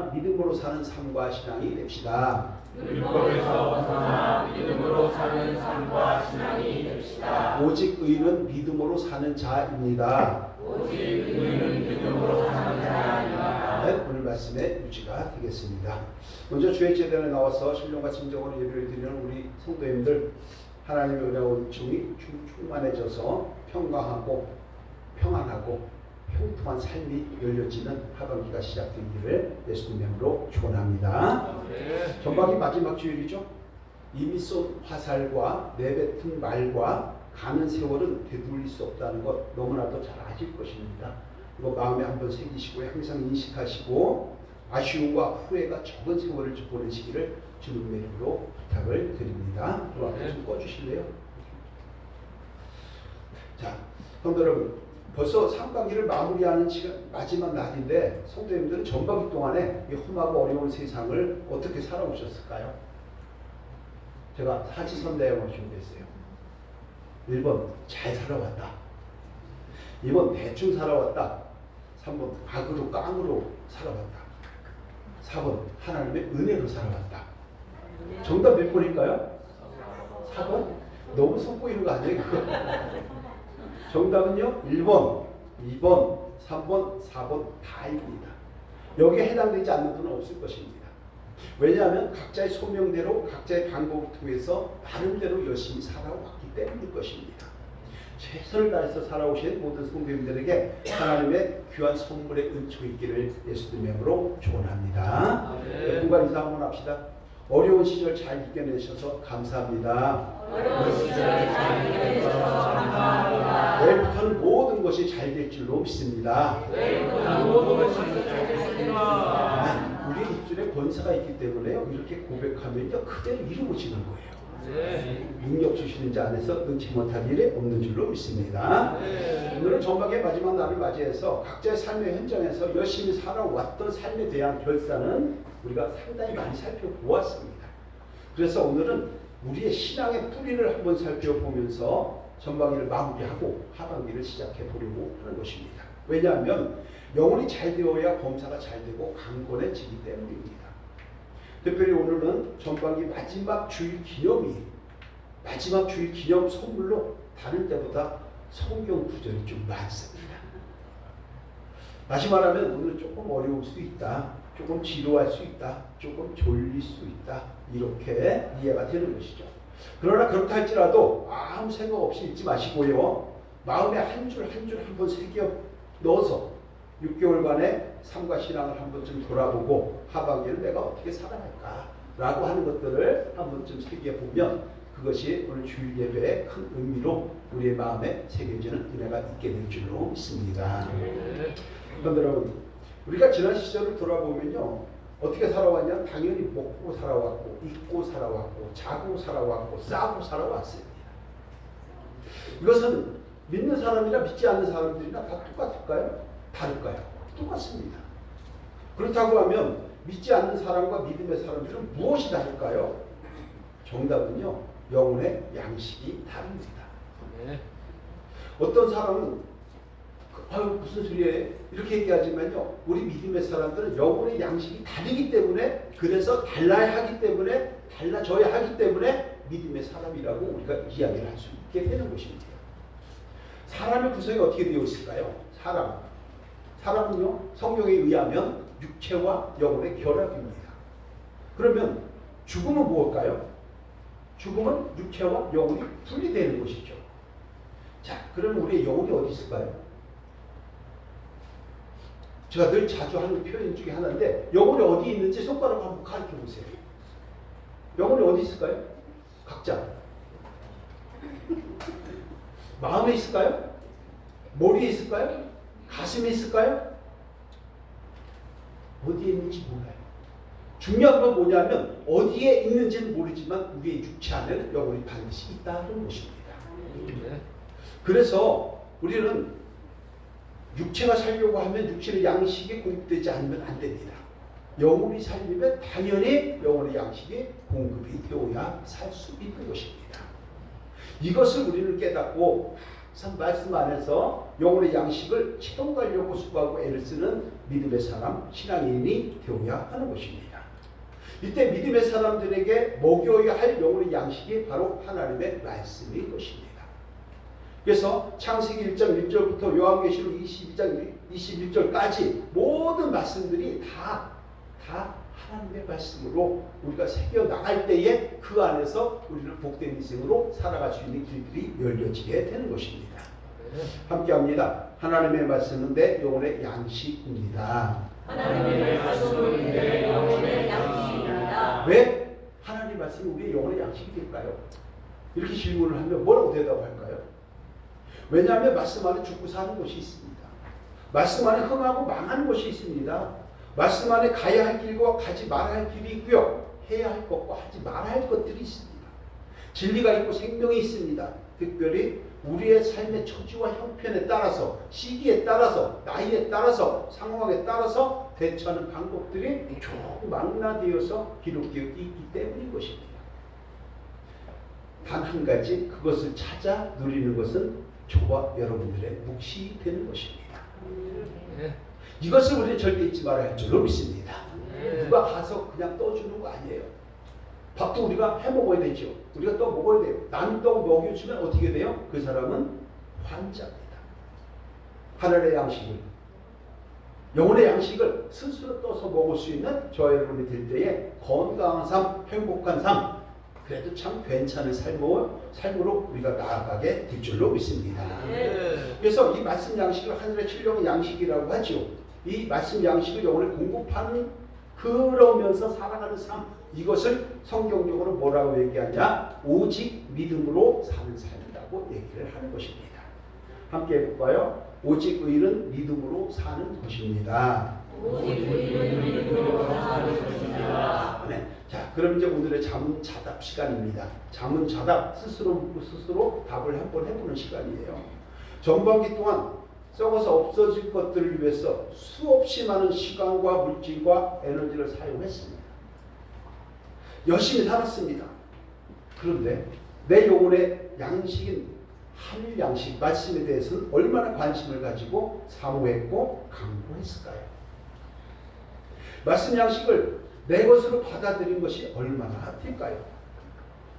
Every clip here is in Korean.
벗어나 믿음으로 사는 삶과 신앙이 됩시다. 율법에서 벗어나 믿음으로 사는 삶과 신앙이 됩시다. 오직 의는 믿음으로 사는 자입니다. 오직 의는 믿음으로 사는 자입니다. 네, 오늘 말씀의 유지가 되겠습니다. 먼저 주의 제단에 나와서 신령과 진정으로 예배를 드리는 우리 성도님들, 하나님의 은혜와 충이 충만해져서 평강하고 평안하고 평통한 삶이 열려지는 하반기가 시작되기를 예수님 이름으로 축원합니다. 전반기 마지막 주일이죠. 이미 쏜 화살과 내뱉은 말과 가는 세월은 되돌릴 수 없다는 것 너무나도 잘 아실 것입니다. 이거 마음에 한번 새기시고 항상 인식하시고 아쉬움과 후회가 적은 세월을 보내시기를 주님의 이름으로 부탁을 드립니다. 좀 꺼주실래요? 자, 성도 여러분, 벌써 상반기를 마무리하는 마지막 날인데 성도님들은 전반기 동안에 이 험하고 어려운 세상을 어떻게 살아오셨을까요? 제가 사지선다형을 준비했어요. 1번 잘 살아왔다. 2번 대충 살아왔다. 3번 악으로 깡으로 살아왔다. 4번 하나님의 은혜로 살아왔다. 정답 몇 번일까요? 4번? 너무 속보이는 거 아니에요? 정답은요 1번, 2번, 3번, 4번 다입니다. 여기에 해당되지 않는 분은 없을 것입니다. 왜냐하면 각자의 소명대로 각자의 방법을 통해서 나름대로 열심히 살아왔기 때문일 것입니다. 최선을 다해서 살아오신 모든 성도님들에게 하나님의 귀한 선물의 은총이 있기를 예수님의 이름으로 축원합니다. 공간 인사 한번 합시다. 어려운 시절 잘 이겨내셔서 감사합니다. 어려운 시절 잘 이겨내셔서 감사합니다. 내일부터는 모든 것이 잘 될 줄로 믿습니다. 내일부터는 모든 것이 잘 되겠습니다. 우리 입술에 권세가 있기 때문에요. 이렇게 고백하면요 그대로 이루어지는 거예요. 능력 주시는 자 안에서 능치 못할 일이 없는 줄로 믿습니다. 오늘은 전반기의 마지막 날을 맞이해서 각자의 삶의 현장에서 열심히 살아왔던 삶에 대한 결산은 우리가 상당히 많이 살펴보았습니다. 그래서 오늘은 우리의 신앙의 뿌리를 한번 살펴보면서 전반기를 마무리하고 하반기를 시작해 보려고 하는 것입니다. 왜냐하면 영혼이 잘 되어야 범사가 잘 되고 강건해지기 때문입니다. 특별히 오늘은 전반기 마지막 주일 기념 선물로 다른 때보다 성경 구절이 좀 많습니다. 다시 말하면 오늘 조금 어려울 수 있다, 조금 지루할 수 있다, 조금 졸릴 수 있다, 이렇게 이해가 되는 것이죠. 그러나 그렇다 할지라도 아무 생각 없이 읽지 마시고요, 마음에 한 줄 한 줄 한번 새겨 넣어서 6개월간의 삶과 신앙을 한 번쯤 돌아보고 하반기를 내가 어떻게 살아갈까 라고 하는 것들을 한 번쯤 새겨보면 그것이 오늘 주일 예배의 큰 의미로 우리의 마음에 새겨지는 은혜가 있게 될 줄로 믿습니다. 여러분, 우리가 지난 시절을 돌아보면요 어떻게 살아왔냐? 당연히 먹고 살아왔고 입고 살아왔고 자고 살아왔고 싸고 살아왔습니다. 이것은 믿는 사람이나 믿지 않는 사람들이나 다 똑같을까요? 다를까요? 똑같습니다. 그렇다고 하면 믿지 않는 사람과 믿음의 사람들은 무엇이 다를까요? 정답은요 영혼의 양식이 다릅니다. 어떤 사람은 무슨 소리예요? 이렇게 얘기하지만요 우리 믿음의 사람들은 영혼의 양식이 다르기 때문에, 그래서 달라야 하기 때문에, 달라져야 하기 때문에 믿음의 사람이라고 우리가 이야기를 할 수 있게 되는 것입니다. 사람의 구성이 어떻게 되어 있을까요? 사람은요 성경에 의하면 육체와 영혼의 결합입니다. 그러면 죽음은 무엇일까요? 죽음은 육체와 영혼이 분리되는 것이죠. 자, 그러면 우리의 영혼이 어디 있을까요? 제가 늘 자주 하는 표현 중에 하나인데 영혼이 어디 있는지 손가락으로 한번 가르쳐 보세요. 영혼이 어디 있을까요? 각자. 마음에 있을까요? 머리에 있을까요? 가슴에 있을까요? 어디에 있는지 몰라요. 중요한 건 뭐냐면 어디에 있는지는 모르지만 우리의 육체 안에는 영혼이 반드시 있다는 것입니다. 그래서 우리는 육체가 살려고 하면 육체의 양식이 공급되지 않으면 안 됩니다. 영혼이 살려면 당연히 영혼의 양식이 공급이 되어야 살 수 있는 것입니다. 이것을 우리는 깨닫고 말씀 안에서 영혼의 양식을 채워가려고 수고하고 애를 쓰는 믿음의 사람, 신앙인이 되어야 하는 것입니다. 이때 믿음의 사람들에게 먹여야 할 영혼의 양식이 바로 하나님의 말씀인 것입니다. 그래서 창세기 1장 1절부터 요한계시록 22장 21절까지 모든 말씀들이 다 하나님의 말씀으로 우리가 새겨 나갈 때에 그 안에서 우리는 복된 인생으로 살아갈 수 있는 길들이 열려지게 되는 것입니다. 함께합니다. 하나님의 말씀은 내 영혼의 양식입니다. 하나님의 말씀은 내 영혼의 양식입니다. 왜 하나님의 말씀이 우리의 영혼의 양식이 될까요? 이렇게 질문을 하면 뭐라고 대답할까요? 왜냐하면 말씀 안에 죽고 사는 것이 있습니다. 말씀 안에 흥하고 망하는 것이 있습니다. 말씀 안에 가야 할 길과 가지 말아야 할 길이 있고요. 해야 할 것과 하지 말아야 할 것들이 있습니다. 진리가 있고 생명이 있습니다. 특별히 우리의 삶의 처지와 형편에 따라서, 시기에 따라서, 나이에 따라서, 상황에 따라서 대처하는 방법들이 조망라되어서 기록되어 있기 때문인 것입니다. 단 한 가지, 그것을 찾아 누리는 것은 저와 여러분들의 몫이 되는 것입니다. 이것을 우리는 절대 잊지 말아야 할 줄로 믿습니다. 누가 가서 그냥 떠주는 거 아니에요. 밥도 우리가 해 먹어야 되죠. 우리가 또 먹어야 돼요. 남도 먹여주면 어떻게 돼요? 그 사람은 환자입니다. 하늘의 양식을, 영혼의 양식을 스스로 떠서 먹을 수 있는 저와 여러분이 될 때에 건강한 삶, 행복한 삶, 그래도 참 괜찮은 삶으로 우리가 나아가게 될 줄로 믿습니다. 그래서 이 말씀 양식을 하늘의 칠령의 양식이라고 하죠. 이 말씀 양식을 영혼에 공급하는, 그러면서 살아가는 삶, 이것을 성경적으로 뭐라고 얘기하냐? 오직 믿음으로 사는 삶이라고 얘기를 하는 것입니다. 함께 해볼까요? 오직 의는 믿음으로 사는 것입니다. 오직 의는 믿음으로 사는 것입니다. 네. 자, 그럼 이제 오늘의 자문자답 시간입니다. 자문자답, 스스로 묻고 스스로 답을 한번 해보는 시간이에요. 전반기 동안 썩어서 없어질 것들을 위해서 수없이 많은 시간과 물질과 에너지를 사용했습니다. 열심히 살았습니다. 그런데 내 영혼의 양식인 하늘 양식, 말씀에 대해서는 얼마나 관심을 가지고 사모했고 강구했을까요? 말씀 양식을 내 것으로 받아들인 것이 얼마나 될까요?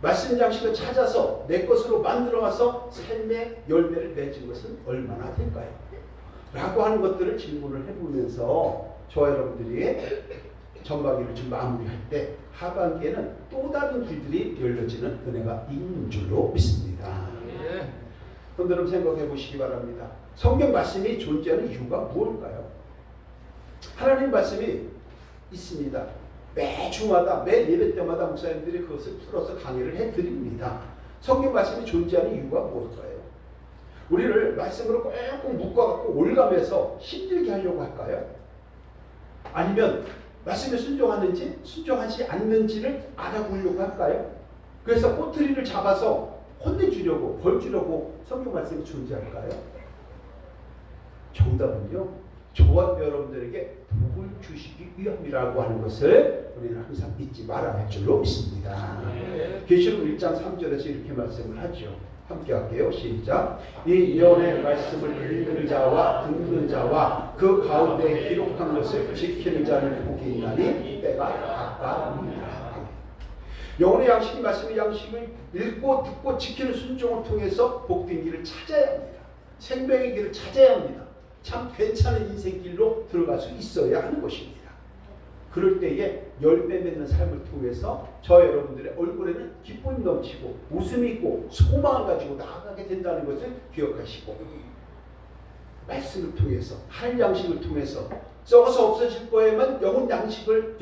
말씀 양식을 찾아서 내 것으로 만들어가서 삶의 열매를 맺은 것은 얼마나 될까요? 라고 하는 것들을 질문을 해보면서 저와 여러분들이 전반기를 좀 마무리할 때 하반기에는 또 다른 길들이 열려지는 은혜가 있는 줄로 믿습니다. 여러분 생각해 보시기 바랍니다. 성경 말씀이 존재하는 이유가 무엇일까요? 하나님 말씀이 있습니다. 매 주마다, 매 예배 때마다 목사님들이 그것을 풀어서 강의를 해드립니다. 성경 말씀이 존재하는 이유가 무엇일까요? 우리를 말씀으로 꼭 묶어갖고 올감해서 힘들게 하려고 할까요? 아니면 말씀에 순종하는지 순종하지 않는지를 알아보려고 할까요? 그래서 꼬투리를 잡아서 혼내주려고, 벌주려고 성경 말씀이 존재할까요? 정답은요, 저와 여러분들에게 복을 주시기 위함이라고 하는 것을 우리는 항상 잊지 말아야 할 줄로 믿습니다. 계시록 1장 3절에서 이렇게 말씀을 하죠. 함께 할게요. 시작. 이 예언의 말씀을 읽는 자와 듣는 자와 그 가운데 기록한 것을 지키는 자는 복이 있나니 때가 가까우니라. 영혼의 양식이 말씀의 양식을 읽고 듣고 지키는 순종을 통해서 복된 길을 찾아야 합니다. 생명의 길을 찾아야 합니다. 참 괜찮은 인생길로 들어갈 수 있어야 하는 것입니다. 그럴 때에 열매 맺는 삶을 통해서 저 여러분들의 얼굴에는 기쁨이 넘치고 웃음이 있고 소망을 가지고 나아가게 된다는 것을 기억하시고, 말씀을 통해서, 하늘 양식을 통해서 썩어서 없어질 거에만 영혼 양식을,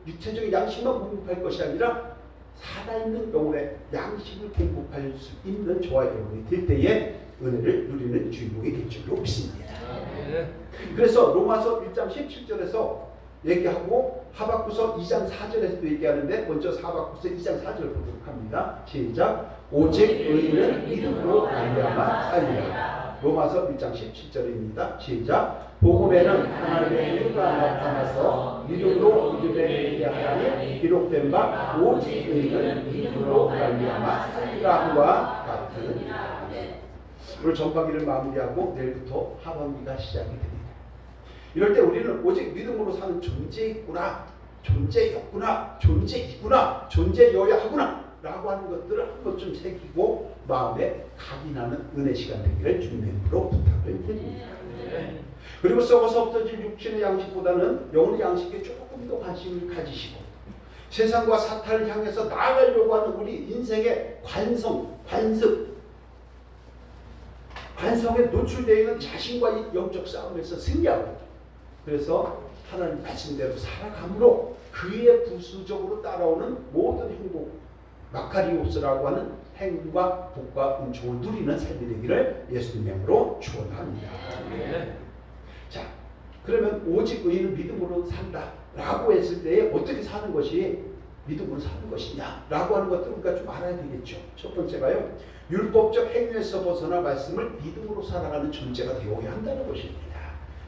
육체적인 양식만 공급할 것이 아니라 살아있는 영혼의 양식을 공급할 수 있는 저와 여러분이 될 때에 은혜를 누리는 주인공이 될 줄로 믿습니다. 그래서 로마서 1장 17절에서 얘기하고 하박구서 2장 4절에서도 얘기하는데, 먼저 하박구서 2장 4절을 보도록 합니다. 시작. 오직 의인은 믿음으로 말미암아 살리라. 로마서 1장 17절입니다. 시작. 복음에는 하나님의 의가 나타나서 믿음으로 믿음에 이르게 하나니 기록된 바 오직 의인은 믿음으로 말미암아 살리라 함과 같으니라. 오늘 전반기를 마무리하고 내일부터 하반기가 시작이 됩니다. 이럴 때 우리는 오직 믿음으로 사는 존재있구나, 존재였구나, 존재이구나, 존재여야 하구나 라고 하는 것들을 한 번쯤 새기고 마음에 각인하는 은혜 시간 되기를 주님으로 부탁을 드립니다. 그리고 썩어서 없어질 육신의 양식보다는 영혼의 양식에 조금 더 관심을 가지시고 세상과 사탄을 향해서 나아가려고 하는 우리 인생의 관성에 노출되어 있는 자신과 이 영적 싸움에서 승리하고 그래서 하나님 말씀대로 살아감으로 그의 부수적으로 따라오는 모든 행복 마카리오스라고 하는 행복과 복과 은총을 누리는 삶이 되기를 예수님 이름으로 축원합니다. 자, 그러면 오직 의인은 믿음으로 산다 라고 했을 때 어떻게 사는 것이 믿음으로 사는 것이냐 라고 하는 것들을 우리가 좀 알아야 되겠죠. 첫 번째가요, 율법적 행위에서 벗어나 말씀을 믿음으로 살아가는 존재가 되어야 한다는 것입니다.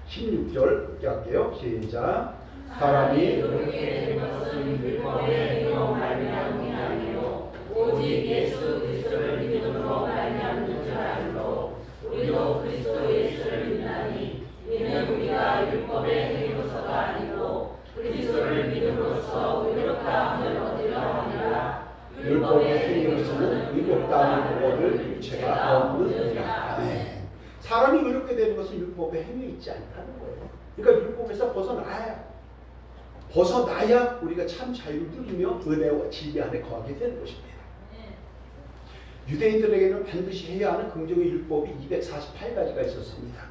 16절 함께 할게요. 시작. 사람이 의롭게 된 것은 율법의 행위로 말미암음이 아니요 오직 예수 그리스도를 믿음으로 말미암는 줄 알므로 우리도 그리스도 예수를 믿나니 이는 우리가 율법의 행위로서가 아니고 그리스도를 믿음으로써 의롭다함을 얻으려 함이라. 율법의 행위로서는 의롭다는 것을 육체가 없느니라. 아멘. 사람이 의롭게 되는 것은 율법의 행위에 있지 않다는 거예요. 그러니까 율법에서 벗어나야 우리가 참 자유를 누리며 은혜와 진리 안에 거하게 되는 것입니다. 유대인들에게는 반드시 해야 하는 긍정의 율법이 248가지가 있었습니다.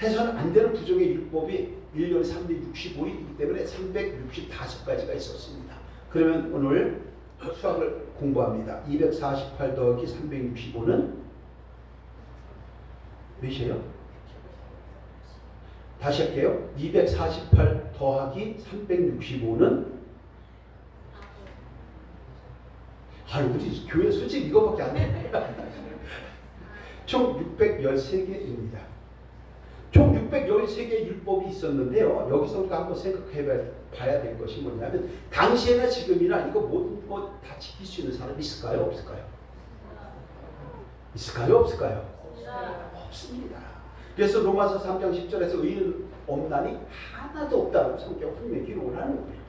해서는 안 되는 부정의 율법이 1년에 365일이기 때문에 365가지가 있었습니다. 그러면 오늘 수학을 공부합니다. 248 더하기 365는 몇이에요? 다시 할게요. 248 더하기 365는 우리 교회 솔직히 이거밖에 안 돼. 총 613개입니다. 총 613개의 율법이 있었는데요. 여기서 우리가 한번 생각해 봐야 될 것이 뭐냐면 당시에나 지금이나 이거 모든 거 다 지킬 수 있는 사람이 있을까요? 없을까요? 있을까요? 없을까요? 없습니다. 그래서 로마서 3장 10절에서 의인은 없나니 하나도 없다고 성경 분명히 기록을 하는 거예요.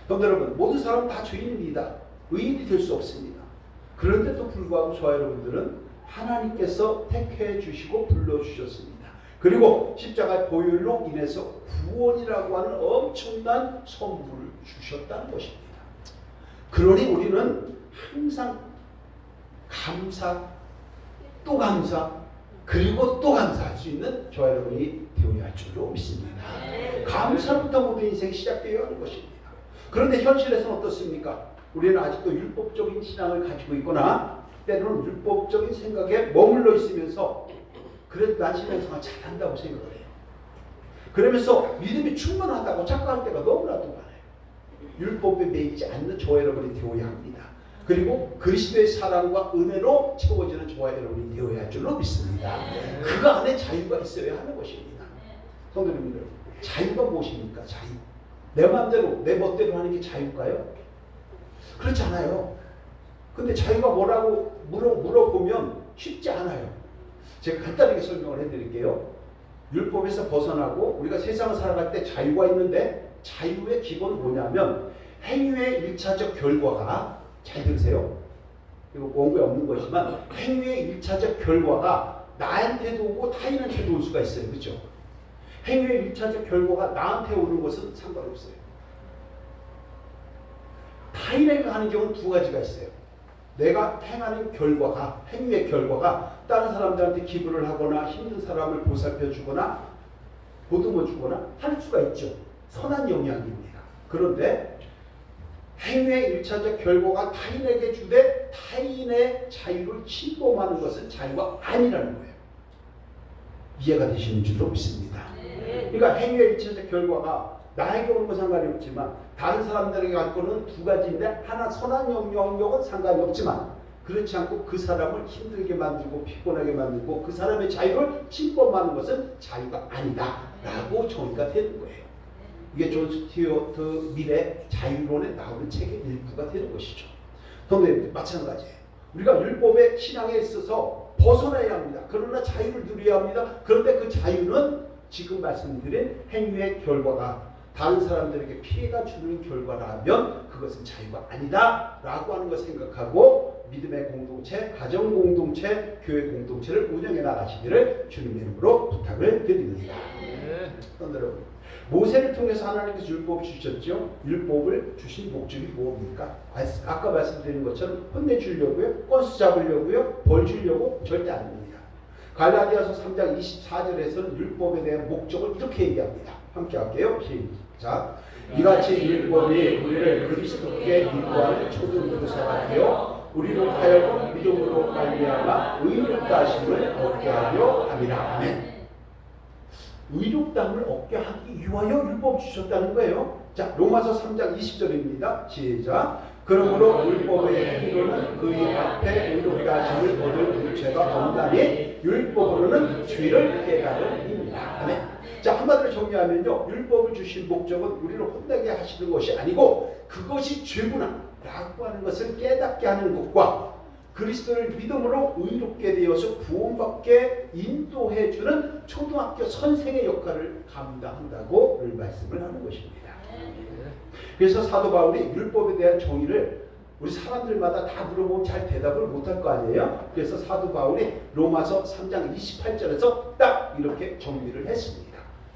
그런데 여러분, 모든 사람은 다 죄인입니다. 의인이 될 수 없습니다. 그런데도 불구하고 저와 여러분들은 하나님께서 택해 주시고 불러주셨습니다. 그리고 십자가의 보혈로 인해서 구원이라고 하는 엄청난 선물을 주셨다는 것입니다. 그러니 우리는 항상 감사, 또 감사, 그리고 또 감사할 수 있는 저와 여러분이 되어야 할 줄로 믿습니다. 감사부터 모든 인생이 시작되어야 하는 것입니다. 그런데 현실에서는 어떻습니까? 우리는 아직도 율법적인 신앙을 가지고 있거나 때로는 율법적인 생각에 머물러 있으면서 그래도 난 신앙생활 잘한다고 생각을 해요. 그러면서 믿음이 충만하다고 착각할 때가 너무나도 많아요. 율법에 매이지 않는 저와 여러분이 되어야 합니다. 그리고 그리스도의 사랑과 은혜로 채워지는 저와 여러분이 되어야 할 줄로 믿습니다. 그 안에 자유가 있어야 하는 것입니다. 성도님들, 자유가 무엇입니까? 자유. 내 마음대로 내 멋대로 하는 게 자유일까요? 그렇지 않아요. 근데 자유가 뭐라고 물어보면 쉽지 않아요. 제가 간단하게 설명을 해드릴게요. 율법에서 벗어나고 우리가 세상을 살아갈 때 자유가 있는데 자유의 기본은 뭐냐면 행위의 1차적 결과가, 잘 들으세요. 이거 원고에 없는 거지만 행위의 1차적 결과가 나한테도 오고 타인한테도 올 수가 있어요. 그렇죠? 행위의 1차적 결과가 나한테 오는 것은 상관없어요. 타인에게 하는 경우는 두 가지가 있어요. 내가 행하는 결과가, 행위의 결과가 다른 사람들한테 기부를 하거나 힘든 사람을 보살펴 주거나 보듬어 주거나 할 수가 있죠. 선한 영향입니다. 그런데 행위의 1차적 결과가 타인에게 주되 타인의 자유를 침범하는 것은 자유가 아니라는 거예요. 이해가 되시는 줄로 믿습니다. 그러니까 행위의 1차적 결과가 나에게 오는 건 상관이 없지만 다른 사람들에게 갈 거는 두 가지인데 하나 선한 영역은 상관이 없지만 그렇지 않고 그 사람을 힘들게 만들고 피곤하게 만들고 그 사람의 자유를 침범하는 것은 자유가 아니다 라고 정의가 되는 거예요. 이게 존 스튜어트 밀의 자유론에 나오는 책의 일부가 되는 것이죠. 그런데 마찬가지예요. 우리가 율법의 신앙에 있어서 벗어나야 합니다. 그러나 자유를 누려야 합니다. 그런데 그 자유는 지금 말씀드린 행위의 결과가 다른 사람들에게 피해가 주는 결과라면 그것은 자유가 아니다 라고 하는 걸 생각하고 믿음의 공동체, 가정 공동체, 교회 공동체를 운영해 나가시기를 주님의 이름으로 부탁을 드립니다. 여러분, 모세를 통해서 하나님께서 율법을 주셨죠. 율법을 주신 목적이 무엇입니까? 아까 말씀드린 것처럼 혼내주려고요, 건수 잡으려고요, 벌 주려고 절대 아닙니다. 갈라디아서 3장 24절에서는 율법에 대한 목적을 이렇게 얘기합니다. 함께 할게요. 시작. 이같이 율법이 우리를 그리스도께 인도하는 초등교사가 되어 우리로 하여금 믿음으로 말미암아 의롭다 하심을 얻게 하려 함이라. 아멘. 의롭다함을 얻게 하기 위하여 율법 주셨다는 거예요. 자, 로마서 3장 20절입니다. 시작. 그러므로 율법의 행위로는 그의 앞에 의롭다 하심을 얻을 죄가 없나니 율법으로는 죄를 깨달음입니다. 아멘. 자, 한마디로 정리하면요, 율법을 주신 목적은 우리를 혼내게 하시는 것이 아니고 그것이 죄구나 라고 하는 것을 깨닫게 하는 것과 그리스도를 믿음으로 의롭게 되어서 구원받게 인도해주는 초등학교 선생의 역할을 감당한다고 말씀을 하는 것입니다. 그래서 사도 바울이 율법에 대한 정의를 우리 사람들마다 다 물어보면 잘 대답을 못할 거 아니에요? 그래서 사도 바울이 로마서 3장 28절에서 딱 이렇게 정리를 했습니다.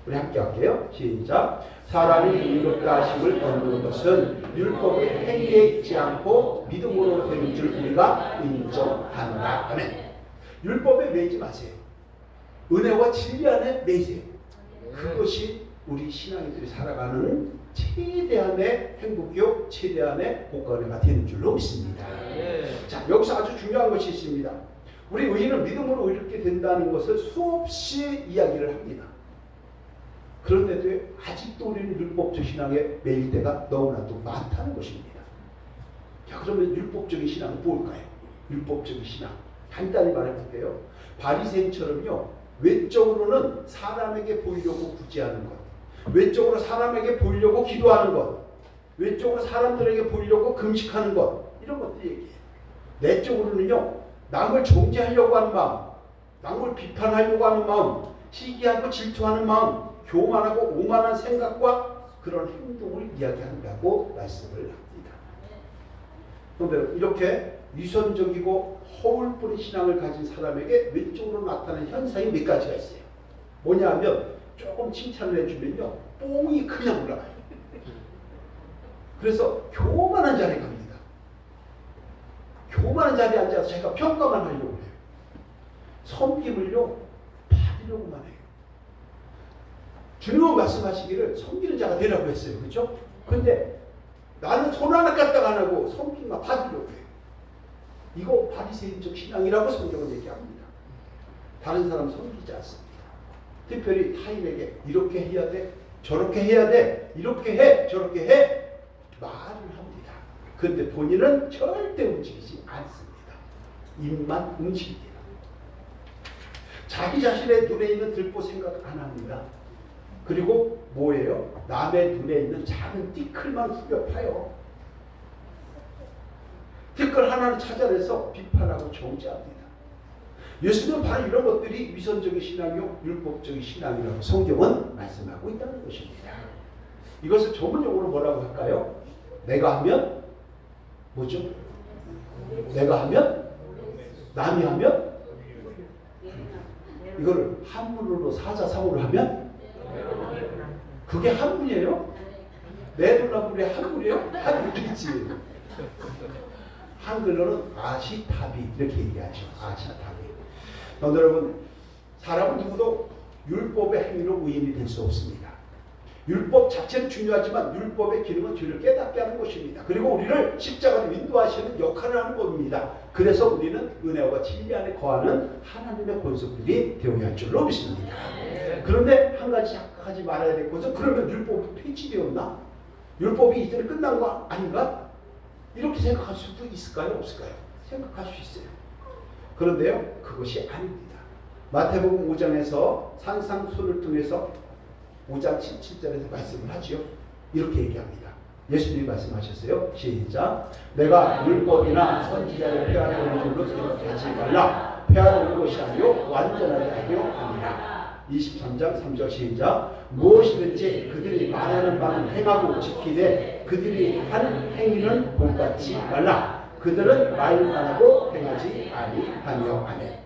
우리 함께 할게요. 시작. 사람이 의롭다 하심을 얻는 것은 율법의 행위에 있지 않고 믿음으로 되는 줄 우리가 인정한다. 아멘. 율법에 매이지 마세요. 은혜와 진리 안에 매이세요. 그것이 우리 신앙인들이 살아가는 최대한의 행복이요, 최대한의 복권회가 되는 줄로 믿습니다. 자, 여기서 아주 중요한 것이 있습니다. 우리 의인은 믿음으로 의롭게 된다는 것을 수없이 이야기를 합니다. 그런데도 아직도 우리는 율법적 신앙에 매일 때가 너무나도 많다는 것입니다. 자, 그러면 율법적인 신앙은 뭘까요? 율법적인 신앙 간단히 말해볼게요. 바리새인처럼요, 외적으로는 사람에게 보이려고 구제하는 것, 외적으로 사람에게 보이려고 기도하는 것, 외적으로 사람들에게 보이려고 금식하는 것, 이런 것들 얘기해요. 내적으로는요, 남을 정죄하려고 하는 마음, 남을 비판하려고 하는 마음, 시기하고 질투하는 마음, 교만하고 오만한 생각과 그런 행동을 이야기한다고 말씀을 합니다. 그런데 이렇게 위선적이고 허울뿐인 신앙을 가진 사람에게 왼쪽으로 나타나는 현상이 몇 가지가 있어요. 뭐냐 하면 조금 칭찬을 해주면요, 뽕이 그냥 올라가요. 그래서 교만한 자리에 갑니다. 교만한 자리에 앉아서 자기가 평가만 하려고 해요. 섬김을요, 받으려고만 해요. 주님은 말씀하시기를 섬기는 자가 되라고 했어요. 그렇죠? 근데 나는 손 하나 까딱 안 하고 섬김만 받으려고 해요. 이거 바리새인적 신앙이라고 성경은 얘기합니다. 다른 사람 섬기지 않습니다. 특별히 타인에게 이렇게 해야 돼, 저렇게 해야 돼, 이렇게 해, 저렇게 해 말을 합니다. 그런데 본인은 절대 움직이지 않습니다. 입만 움직입니다. 자기 자신의 눈에 있는 들보 생각 안 합니다. 그리고 뭐예요? 남의 눈에 있는 작은 띠클만 후벼 파요. 띠클 하나를 찾아내서 비판하고 정죄합니다. 예수는 바로 이런 것들이 위선적인 신앙이요, 율법적인 신앙이라고 성경은 말씀하고 있다는 것입니다. 이것을 전문용어로 뭐라고 할까요? 내가 하면 뭐죠? 내가 하면? 남이 하면? 이거를 한문으로 사자성어로 하면? 그게 한문이에요? 네덜란드의 한문이에요? 한문이지. 한글로는 아시타비 이렇게 얘기하죠. 아시타비. 여러분, 사람은 누구도 율법의 행위로 의인이 될 수 없습니다. 율법 자체는 중요하지만 율법의 기능은 죄를 깨닫게 하는 것입니다. 그리고 우리를 십자가로 인도하시는 역할을 하는 겁니다. 그래서 우리는 은혜와 진리 안에 거하는 하나님의 권속들이 되어야 할 줄로 믿습니다. 그런데 한 가지 생각하지 말아야 될 것은, 그러면 율법이 폐지되었나? 율법이 이제는 끝난 거 아닌가? 이렇게 생각할 수도 있을까요? 없을까요? 생각할 수 있어요. 그런데요, 그것이 아닙니다. 마태복음 5장에서 산상수를 통해서 5장 17절에서 말씀을 하지요. 이렇게 얘기합니다. 예수님이 말씀하셨어요. 시작. 내가 율법이나 선지자를 폐하려는 줄로 생각하지 말라. 폐하려는 것이 아니요 완전하게 하려 함이라. 23장 3절 시작. 무엇이든지 그들이 말하는 바는 행하고 지키되 그들이 하는 행위는 본받지 말라. 그들은 말만 하고 행하지 아니하며. 아멘.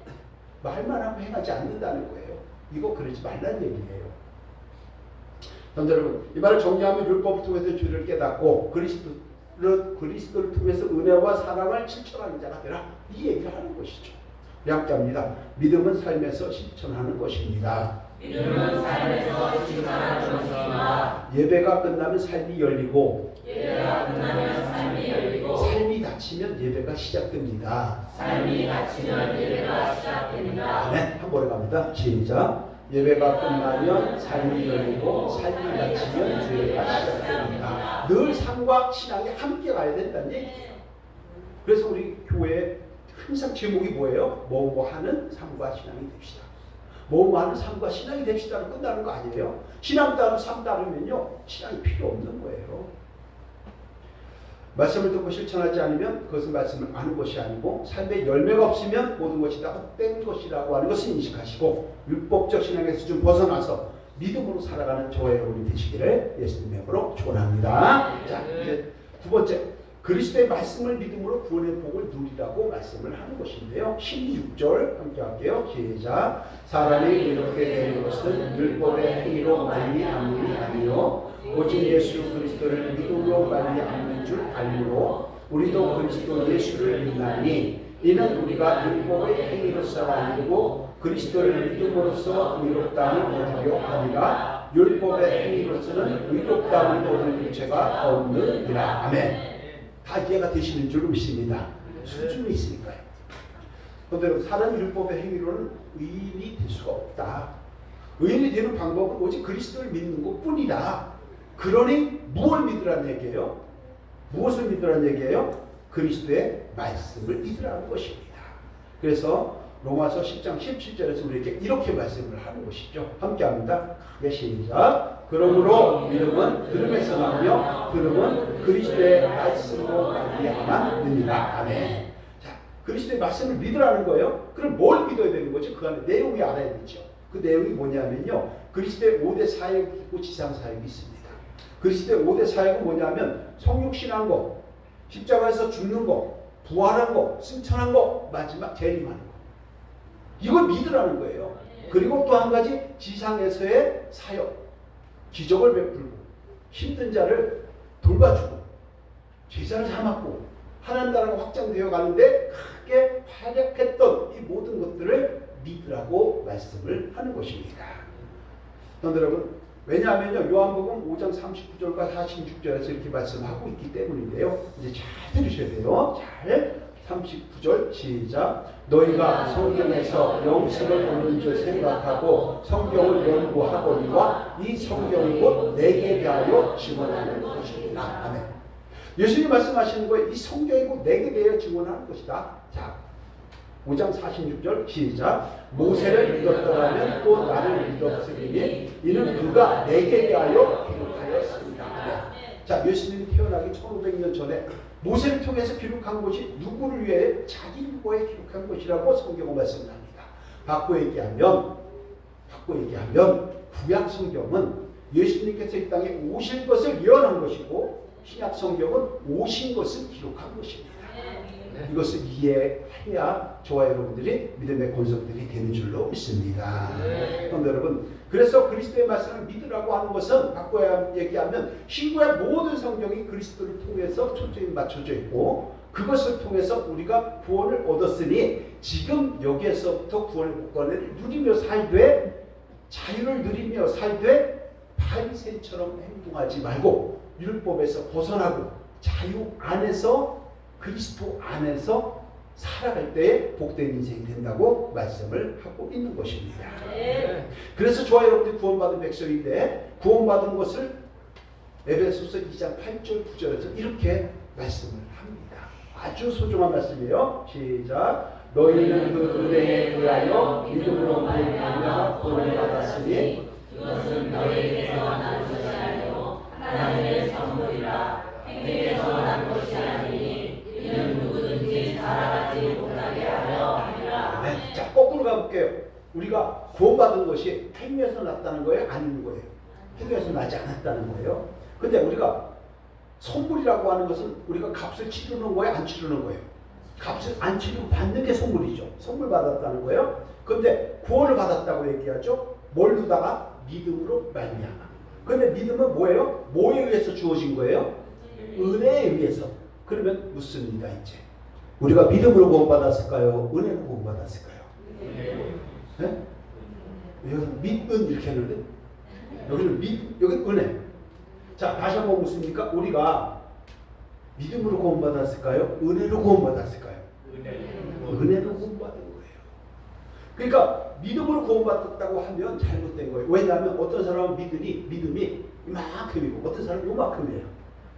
말만 하고 행하지 않는다는 거예요. 이거 그러지 말라는 얘기예요. 여러분, 이 말을 정리하면 율법을 통해서 주를 깨닫고 그리스도를 통해서 은혜와 사랑을 실천하는 자가 되라. 이 얘기를 하는 것이죠. 약자입니다. 믿음은 삶에서 실천하는 것입니다. 믿음은 삶에서 실천하는 것입니다. 예배가 끝나면 삶이 열리고 삶이 닫히면 예배가 시작됩니다. 삶이 닫히면 예배가 시작됩니다. 아멘. 한 번에 갑니다. 시작. 예배가 끝나면 삶이 열리고 삶이 닫히면 예배가 시작됩니다. 늘 삶과 신앙이 함께 가야 된다는 얘기예요. 그래서 우리 교회 항상 제목이 뭐예요? 뭐뭐 하는 삶과 신앙이 됩시다. 뭐뭐 하는 삶과 신앙이 됩시다로 끝나는 거 아니에요? 신앙 따로 삶 따르면요 신앙이 필요 없는 거예요. 말씀을 듣고 실천하지 않으면 그것은 말씀을 아는 것이 아니고 삶에 열매가 없으면 모든 것이 다 헛된 것이라고 하는 것을 인식하시고 율법적 신앙에서 좀 벗어나서 믿음으로 살아가는 저와 여러분이 되시기를 예수님의 이름으로 축원합니다. 자, 이제 두 번째, 그리스도의 말씀을 믿음으로 구원의 복을 누리라고 말씀을 하는 것인데요. 16절 함께 할게요. 시작. 사람이 이렇게 되는 것은 율법의 행위로 말미암음이 아니요 오직 예수 그리스도를 믿음으로 말미암는 줄 알므로 우리도 그리스도 예수를 믿나니 이는 우리가 율법의 행위로서가 아니고 그리스도를 믿음으로써 의롭다함을 얻으려 함이라. 율법의 행위로서는 의롭다함을 얻을 일체가 없느니라. 아멘. 다 이해가 되시는 줄 믿습니다. 수준이 있으니까요. 그런데 사람이 율법의 행위로는 의인이 될 수가 없다. 의인이 되는 방법은 오직 그리스도를 믿는 것뿐이다. 그러니 무엇을 믿으라는 얘기예요? 무엇을 믿으라는 얘기예요? 그리스도의 말씀을 믿으라는 것입니다. 그래서 로마서 10장 17절에서 우리에게 이렇게 말씀을 하는 것이죠. 함께합니다. 크게 시작. 그러므로 믿음은 들음에서 나오며 들음은 그리스도의 말씀으로 말미암았느니라. 아멘. 자, 그리스도의 말씀을 믿으라는 거예요. 그럼 뭘 믿어야 되는 거죠? 그 안에 내용이 알아야 되죠. 그 내용이 뭐냐면요. 그리스도의 5대 사역이 있고 지상 사역이 있습니다. 그리스도의 5대 사역은 뭐냐면 성육신한 거, 십자가에서 죽는 거, 부활한 거, 승천한 거, 마지막 재림하는 거. 이걸 믿으라는 거예요. 그리고 또 한 가지 지상에서의 사역, 기적을 베풀고 힘든 자를 돌봐주고 제자를 삼았고 하나님 나라가 확장되어 가는데 크게 활약했던 이 모든 것들을 믿으라고 말씀을 하는 것입니다. 여러분, 왜냐하면요 요한복음 5장 39절과 46절에서 이렇게 말씀하고 있기 때문인데요. 이제 잘 들으셔야 돼요. 잘. 39절 시작. 너희가 성경에서 영식을 보는 줄 생각하고 성경을 연구하거니와 이 성경이 곧 내게 대하여 증언하는 것이다. 아멘. 예수님이 말씀하시는 거예요. 이 성경이 곧 내게 대하여 증언하는 것이다. 자, 5장 46절 시작. 모세를 믿었더라면 또 나를 믿었으리니 이는 그가 내게 대하여 기록하였습니다. 아멘. 자, 예수님이 태어나기 1500년 전에 모세를 통해서 기록한 것이 누구를 위해 자기를 위해 기록한 것이라고 성경은 말씀합니다. 바꿔 얘기하면 구약 성경은 예수님께서 이 땅에 오실 것을 예언한 것이고 신약 성경은 오신 것을 기록한 것입니다. 이것을 이해해야 저와 여러분들이 믿음의 권속들이 되는 줄로 믿습니다. 그럼 여러분, 그래서 그리스도의 말씀을 믿으라고 하는 것은 바꿔야 얘기하면 신구의 모든 성경이 그리스도를 통해서 초점이 맞춰져 있고 그것을 통해서 우리가 구원을 얻었으니 지금 여기에서부터 구원의 복권을 누리며 살되 자유를 누리며 살되 바리새인처럼 행동하지 말고 율법에서 벗어나고 자유 안에서 그리스도 안에서 살아갈 때에 복된 인생이 된다고 말씀을 하고 있는 것입니다. 그래서 저와 여러분들이 구원받은 백성인데 구원받은 것을 에베소서 2장 8절 9절에서 이렇게 말씀을 합니다. 아주 소중한 말씀이에요. 시작. 너희는 그 은혜에 의하여 믿음으로 말미암아 구원을 받았으니 그것은 너희에게서 난 것이 아니요 하나님의 선물이라. 아니라 행위에서 난 것이 아니니 이는 누구든지 살아가지 못하게 하려 함이라. 네. 자, 거꾸로 가볼게요. 우리가 구원받은 것이 행위에서 났다는 거예요? 아닌 거예요? 행위에서 나지 않았다는 거예요. 근데 우리가 선물이라고 하는 것은 우리가 값을 치르는 거예요? 안 치르는 거예요? 값을 안 치르고 받는 게 선물이죠. 선물 받았다는 거예요. 근데 구원을 받았다고 얘기하죠. 뭘 두다가? 믿음으로 말미암아. 근데 믿음은 뭐예요? 뭐에 의해서 주어진 거예요? 은혜에 의해서. 그러면 묻습니다. 이제 우리가 믿음으로 구원받았을까요? 은혜로 구원받았을까요? 네? 여기는 믿은 이렇게 하는데 여기는 여기는 은혜. 자, 다시 한번 묻습니까? 우리가 믿음으로 구원받았을까요? 은혜로 구원받았을까요? 은혜로 구원받은 거예요. 그러니까 믿음으로 구원받았다고 하면 잘못된 거예요. 왜냐하면 어떤 사람은 믿음이 이만큼이고 어떤 사람은 요만큼이에요.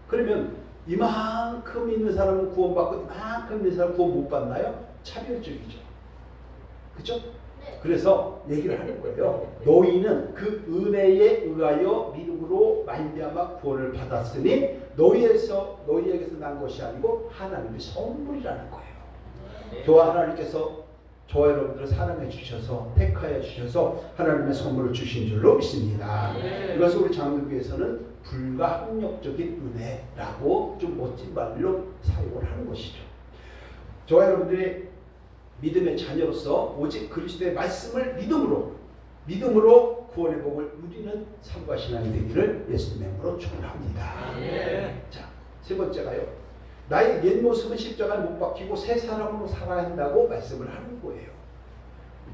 그러면 이만큼 있는 사람은 구원받고 이만큼 있는 사람은 구원 못 받나요? 차별적이죠. 그렇죠? 그래서 얘기를 하는 거예요. 너희는 그 은혜에 의하여 믿음으로 말미암아 구원을 받았으니 너희에게서 난 것이 아니고 하나님의 선물이라는 거예요. 저와 하나님께서 저와 여러분들을 사랑해 주셔서 택하여 주셔서 하나님의 선물을 주신 줄로 믿습니다. 이것을 우리 장로교에서는 불가항력적인 은혜라고 좀 멋진 말로 사용을 하는 것이죠. 저와 여러분들이 믿음의 자녀로서 오직 그리스도의 말씀을 믿음으로 구원의 복을 누리는 삶과 신앙이 되기를 예수님의 이름으로 축원합니다. 자, 세 번째가요. 나의 옛 모습은 십자가에 못 박히고 새 사람으로 살아야 한다고 말씀을 하는 거예요.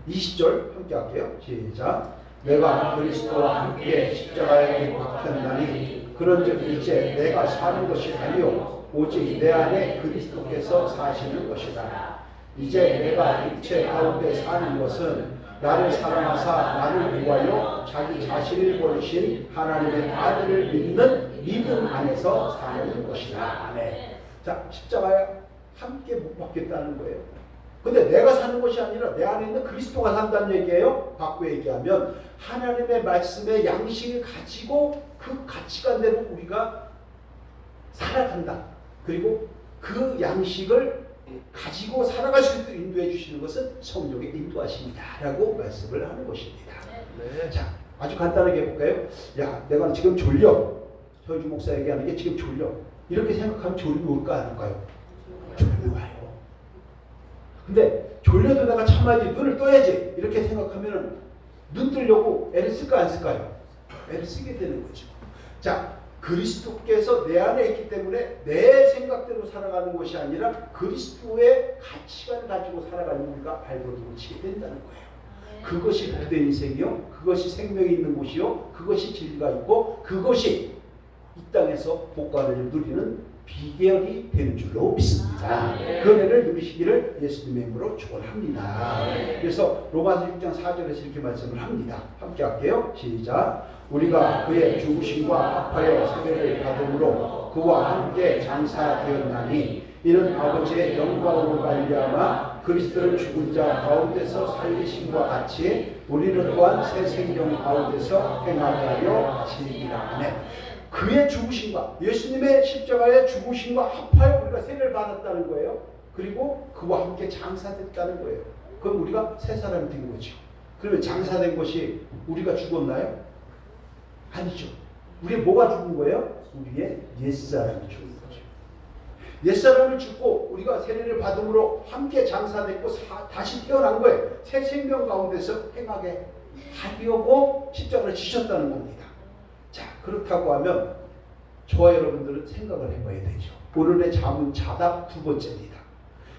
20절 함께 할게요. 시작. 내가 그리스도와 함께 십자가에 못 박혔나니 그런즉 이제 내가 사는 것이 아니요 오직 내 안에 그리스도께서 사시는 것이다. 이제 내가 육체 가운데 사는 것은 나를 사랑하사 나를 위하여 자기 자신을 버리신 하나님의 아들을 믿는 믿음 안에서 사는 것이다. 아멘. 자, 십자가에 함께 못 박혔다는 거예요. 근데 내가 사는 것이 아니라 내 안에 있는 그리스도가 산다는 얘기예요. 바꿔 얘기하면 하나님의 말씀의 양식을 가지고 그 가치관대로 우리가 살아간다. 그리고 그 양식을 가지고 살아갈 수 있도록 인도해 주시는 것은 성령의 인도하심이다라고 말씀을 하는 것입니다. 자, 아주 간단하게 해볼까요? 야, 내가 지금 졸려. 서유주 목사 얘기하는 게 지금 졸려. 이렇게 생각하면 졸음이 올까 안 올까요? 졸음이 와요. 근데 졸려도 내가 참아야지, 눈을 떠야지 이렇게 생각하면 눈 뜨려고 애를 쓸까 안 쓸까요? 애를 쓰게 되는 거죠. 자, 그리스도께서 내 안에 있기 때문에 내 생각대로 살아가는 것이 아니라 그리스도의 가치관을 가지고 살아가는 우리가 발버둥을 치게 된다는 거예요. 그것이 복된 인생이요, 그것이 생명이 있는 곳이요, 그것이 진리가 있고 그것이 이 땅에서 복과를 누리는 비결이 되는 줄로 믿습니다. 그 은혜를 누리시기를 예수님의 이름으로 축원합니다. 그래서 로마서 6장 4절에서 이렇게 말씀을 합니다. 함께 할게요. 시작. 우리가 그의 죽으심과 합하여 세배를 받음으로 그와 함께 장사되었나니 이는 아버지의 영광으로 말미암아 그리스도를 죽은 자 가운데서 살리심과 같이 우리를 또한 새 생명 가운데서 행하게 하려 하시니라. 아멘. 그의 죽으심과 예수님의 십자가의 죽으심과 합하여 우리가 세례를 받았다는 거예요. 그리고 그와 함께 장사됐다는 거예요. 그럼 우리가 새 사람이 된 거죠. 그러면 장사된 것이 우리가 죽었나요? 아니죠. 우리 뭐가 죽은 거예요? 우리의 옛사람이 죽은 거죠. 옛사람을 죽고 우리가 세례를 받음으로 함께 장사됐고 다시 태어난 거예요. 새 생명 가운데서 행하게 하려고 십자가를 지셨다는 겁니다. 자, 그렇다고 하면 저와 여러분들은 생각을 해봐야 되죠. 오늘의 자답 두 번째입니다.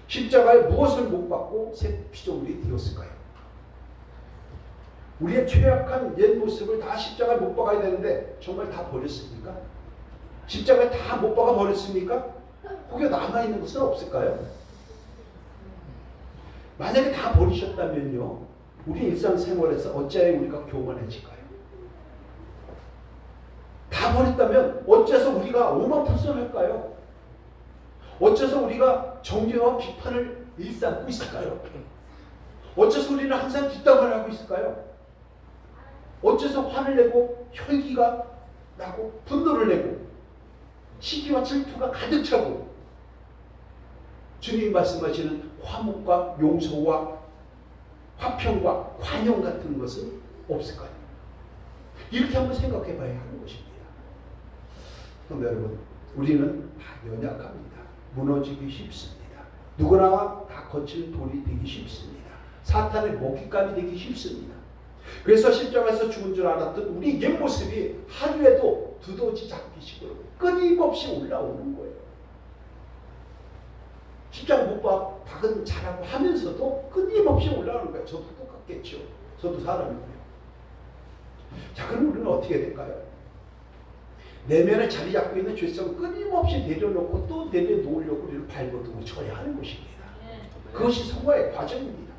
십자가에 무엇을 못 받고 새 피조물이 되었을까요? 우리의 최악한 옛 모습을 다 십자가에 못 박아야 되는데 정말 다 버렸습니까? 십자가에 다 못 박아 버렸습니까? 혹여 남아있는 것은 없을까요? 만약에 다 버리셨다면요, 우리 일상생활에서 어찌하여 우리가 교만해질까요? 다 버렸다면 어째서 우리가 오만불선할까요? 어째서 우리가 정죄와 비판을 일삼고 있을까요? 어째서 우리는 항상 뒷담화를 하고 있을까요? 어째서 화를 내고 혈기가 나고 분노를 내고 시기와 질투가 가득 차고 주님이 말씀하시는 화목과 용서와 화평과 관용 같은 것은 없을까요? 이렇게 한번 생각해 봐야 하는 것입니다. 그런데 여러분, 우리는 다 연약합니다. 무너지기 쉽습니다. 누구나 다 거칠 돌이 되기 쉽습니다. 사탄의 먹잇감이 되기 쉽습니다. 그래서 십자가에서 죽은 줄 알았던 우리 옛 모습이 하루에도 두더지 잡기식으로 끊임없이 올라오는 거예요. 십자가 못 박은 자라고 하면서도 끊임없이 올라오는 거예요. 저도 똑같겠죠. 저도 사람이고요. 자, 그럼 우리는 어떻게 될까요? 내면에 자리 잡고 있는 죄성을 끊임없이 내려놓고 또 내려놓으려고 우리는 발버둥을 쳐야 하는 것입니다. 그것이 성화의 과정입니다.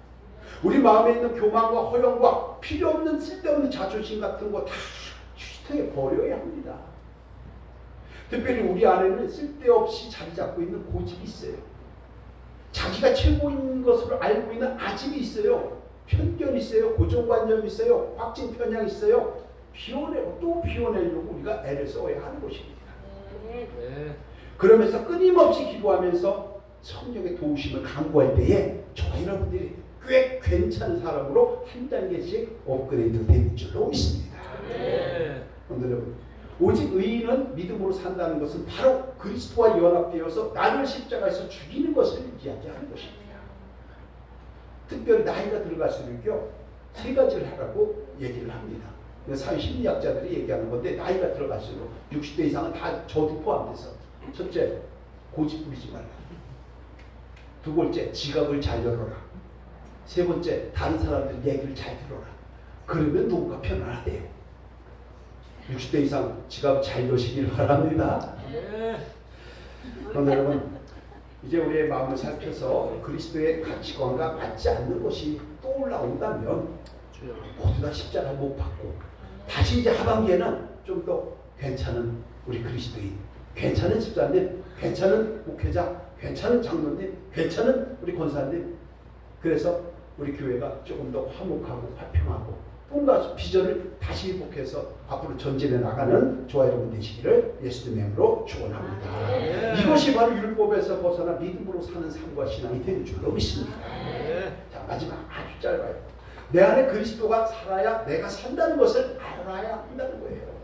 우리 마음에 있는 교만과 허영과 필요 없는 쓸데없는 자존심 같은 거 다 휴지통에 버려야 합니다. 특별히 우리 안에는 쓸데없이 자리 잡고 있는 고집이 있어요. 자기가 최고인 것으로 알고 있는 아집이 있어요. 편견이 있어요. 고정관념이 있어요. 확증 편향이 있어요. 비워내고 또 비워내려고 우리가 애를 써야 하는 것입니다. 그러면서 끊임없이 기도하면서 성령의 도우심을 간구할 때에 저와 여러분들이 꽤 괜찮은 사람으로 한 단계씩 업그레이드 되는 줄로 믿습니다. 그런데 여러분, 오직 의인은 믿음으로 산다는 것은 바로 그리스도와 연합되어서 나를 십자가에서 죽이는 것을 이야기하는 것입니다. 특별히 나이가 들어갈수록요, 세 가지를 하라고 얘기를 합니다. 사회심리학자들이 얘기하는 건데, 나이가 들어갈수록 60대 이상은 다 저도 포함돼서, 첫째, 고집 부리지 말라. 두 번째, 지갑을 잘 열어라. 세 번째, 다른 사람들 얘기를 잘 들어라. 그러면 누군가 편안하대요. 60대 이상 지갑 잘 여시길 바랍니다. 그런데 여러분, 이제 우리의 마음을 살펴서 그리스도의 가치관과 맞지 않는 것이 또 올라온다면 모두 다 십자가 못 받고 다시 이제 하반기에는 좀 더 괜찮은 우리 그리스도인, 괜찮은 집사님, 괜찮은 목회자, 괜찮은 장로님, 괜찮은 우리 권사님, 그래서 우리 교회가 조금 더 화목하고 화평하고 꿈과 비전을 다시 회복해서 앞으로 전진해 나가는 저와 여러분 되시기를 예수님의 이름으로 축원합니다. 이것이 바로 율법에서 벗어나 믿음으로 사는 삶과 신앙이 되는 줄로 믿습니다. 자, 마지막 아주 짧아요. 내 안에 그리스도가 살아야 내가 산다는 것을 알아야 한다는 거예요.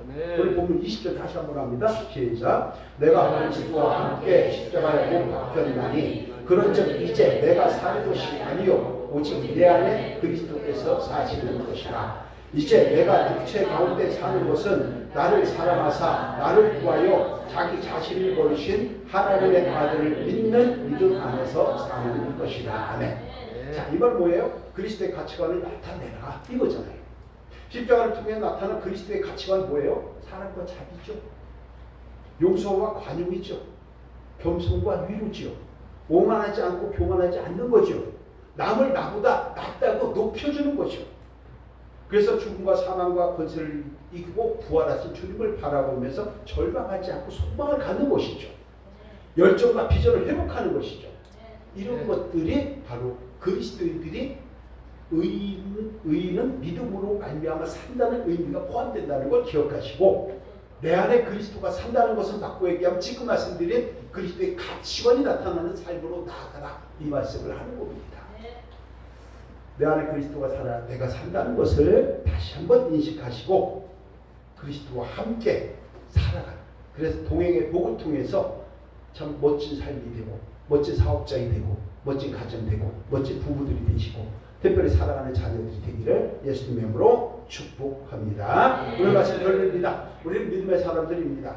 우리 보면 20절 다시 한번 합니다. 시작. 내가 그리스도와 함께 십자가에 못 박혔나니 그런즉 이제 내가 사는 것이 아니요 오직 내 안에 그리스도께서 사시는 것이라. 이제 내가 육체 가운데 사는 것은 나를 사랑하사 나를 구하여 자기 자신을 버리신 하나님의 아들을 믿는 믿음 안에서 사는 것이라. 아멘. 자, 이 말 뭐예요? 그리스도의 가치관을 나타내라 이거잖아요. 십자가를 통해 나타난 그리스도의 가치관 뭐예요? 사랑과 자비죠. 용서와 관용이죠. 겸손과 위로죠. 오만하지 않고 교만하지 않는 거죠. 남을 나보다 낫다고 높여주는 거죠. 그래서 죽음과 사망과 권세를 이기고 부활하신 주님을 바라보면서 절망하지 않고 소망을 갖는 것이죠. 열정과 비전을 회복하는 것이죠. 이런 것들이 바로 그리스도인들이 의인은 믿음으로 말미암아 산다는 의미가 포함된다는 걸 기억하시고, 내 안에 그리스도가 산다는 것을 바꿔 얘기하면 지금 말씀드린 그리스도의 가치관이 나타나는 삶으로 나아가라 이 말씀을 하는 겁니다. 내 안에 그리스도가 살아 내가 산다는 것을 다시 한번 인식하시고 그리스도와 함께 살아가는, 그래서 동행의 복을 통해서 참 멋진 삶이 되고 멋진 사업장이 되고 멋진 가정 되고 멋진 부부들이 되시고 특별히 살아가는 자녀들이 되기를 예수님의 이름으로 축복합니다. 오늘 말씀 결론입니다. 우리는 믿음의 사람들입니다.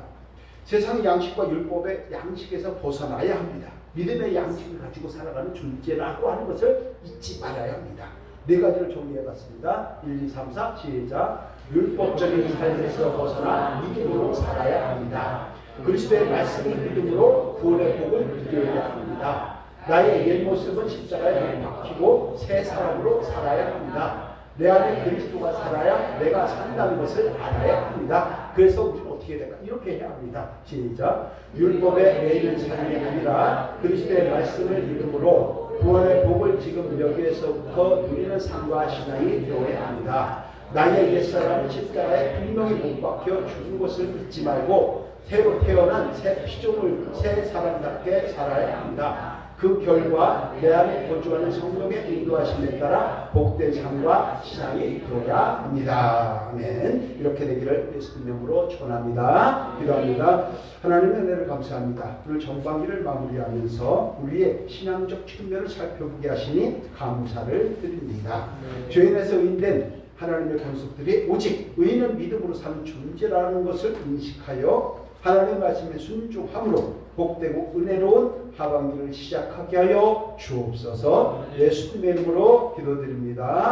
세상의 양식과 율법의 양식에서 벗어나야 합니다. 믿음의 양식을 가지고 살아가는 존재라고 하는 것을 잊지 말아야 합니다. 네 가지를 정리해봤습니다. 1, 2, 3, 4 시작. 율법적인 삶에서 벗어나 믿음으로 살아야 합니다. 그리스도의 말씀을 믿음으로 구원의 복을 누려야 합니다. 나의 옛 모습은 십자가에 박히고 새 사람으로 살아야 합니다. 내 안에 그리스도가 살아야 내가 산다는 것을 알아야 합니다. 그래서 우리는 어떻게 될까? 이렇게 해야 합니다. 시작. 율법에 매이는 삶이 아니라 그리스도의 말씀을 믿음으로 구원의 복을 지금 여기에서부터 누리는 삶과 신앙이 되어야 합니다. 나의 옛사람은 십자가에 분명히 못 박혀 죽은 것을 잊지 말고 새로 태어난 새 피조물, 새 사람답게 살아야 합니다. 그 결과 내 안에 거주하는 성령의 인도하심에 따라 복된 삶과 신앙이 되어야 합니다. 아멘. 이렇게 되기를 예수님 이름으로 축원합니다. 기도합니다. 하나님의 은혜를 감사합니다. 오늘 전반기를 마무리하면서 우리의 신앙적 측면을 살펴보게 하시니 감사를 드립니다. 죄인에서 의인된 하나님의 권속들이 오직 의인은 믿음으로 사는 존재라는 것을 인식하여 하나님의 말씀에 순종함으로 복되고 은혜로운 하반기를 시작하게 하여 주옵소서. 예수님의 이름으로 기도드립니다.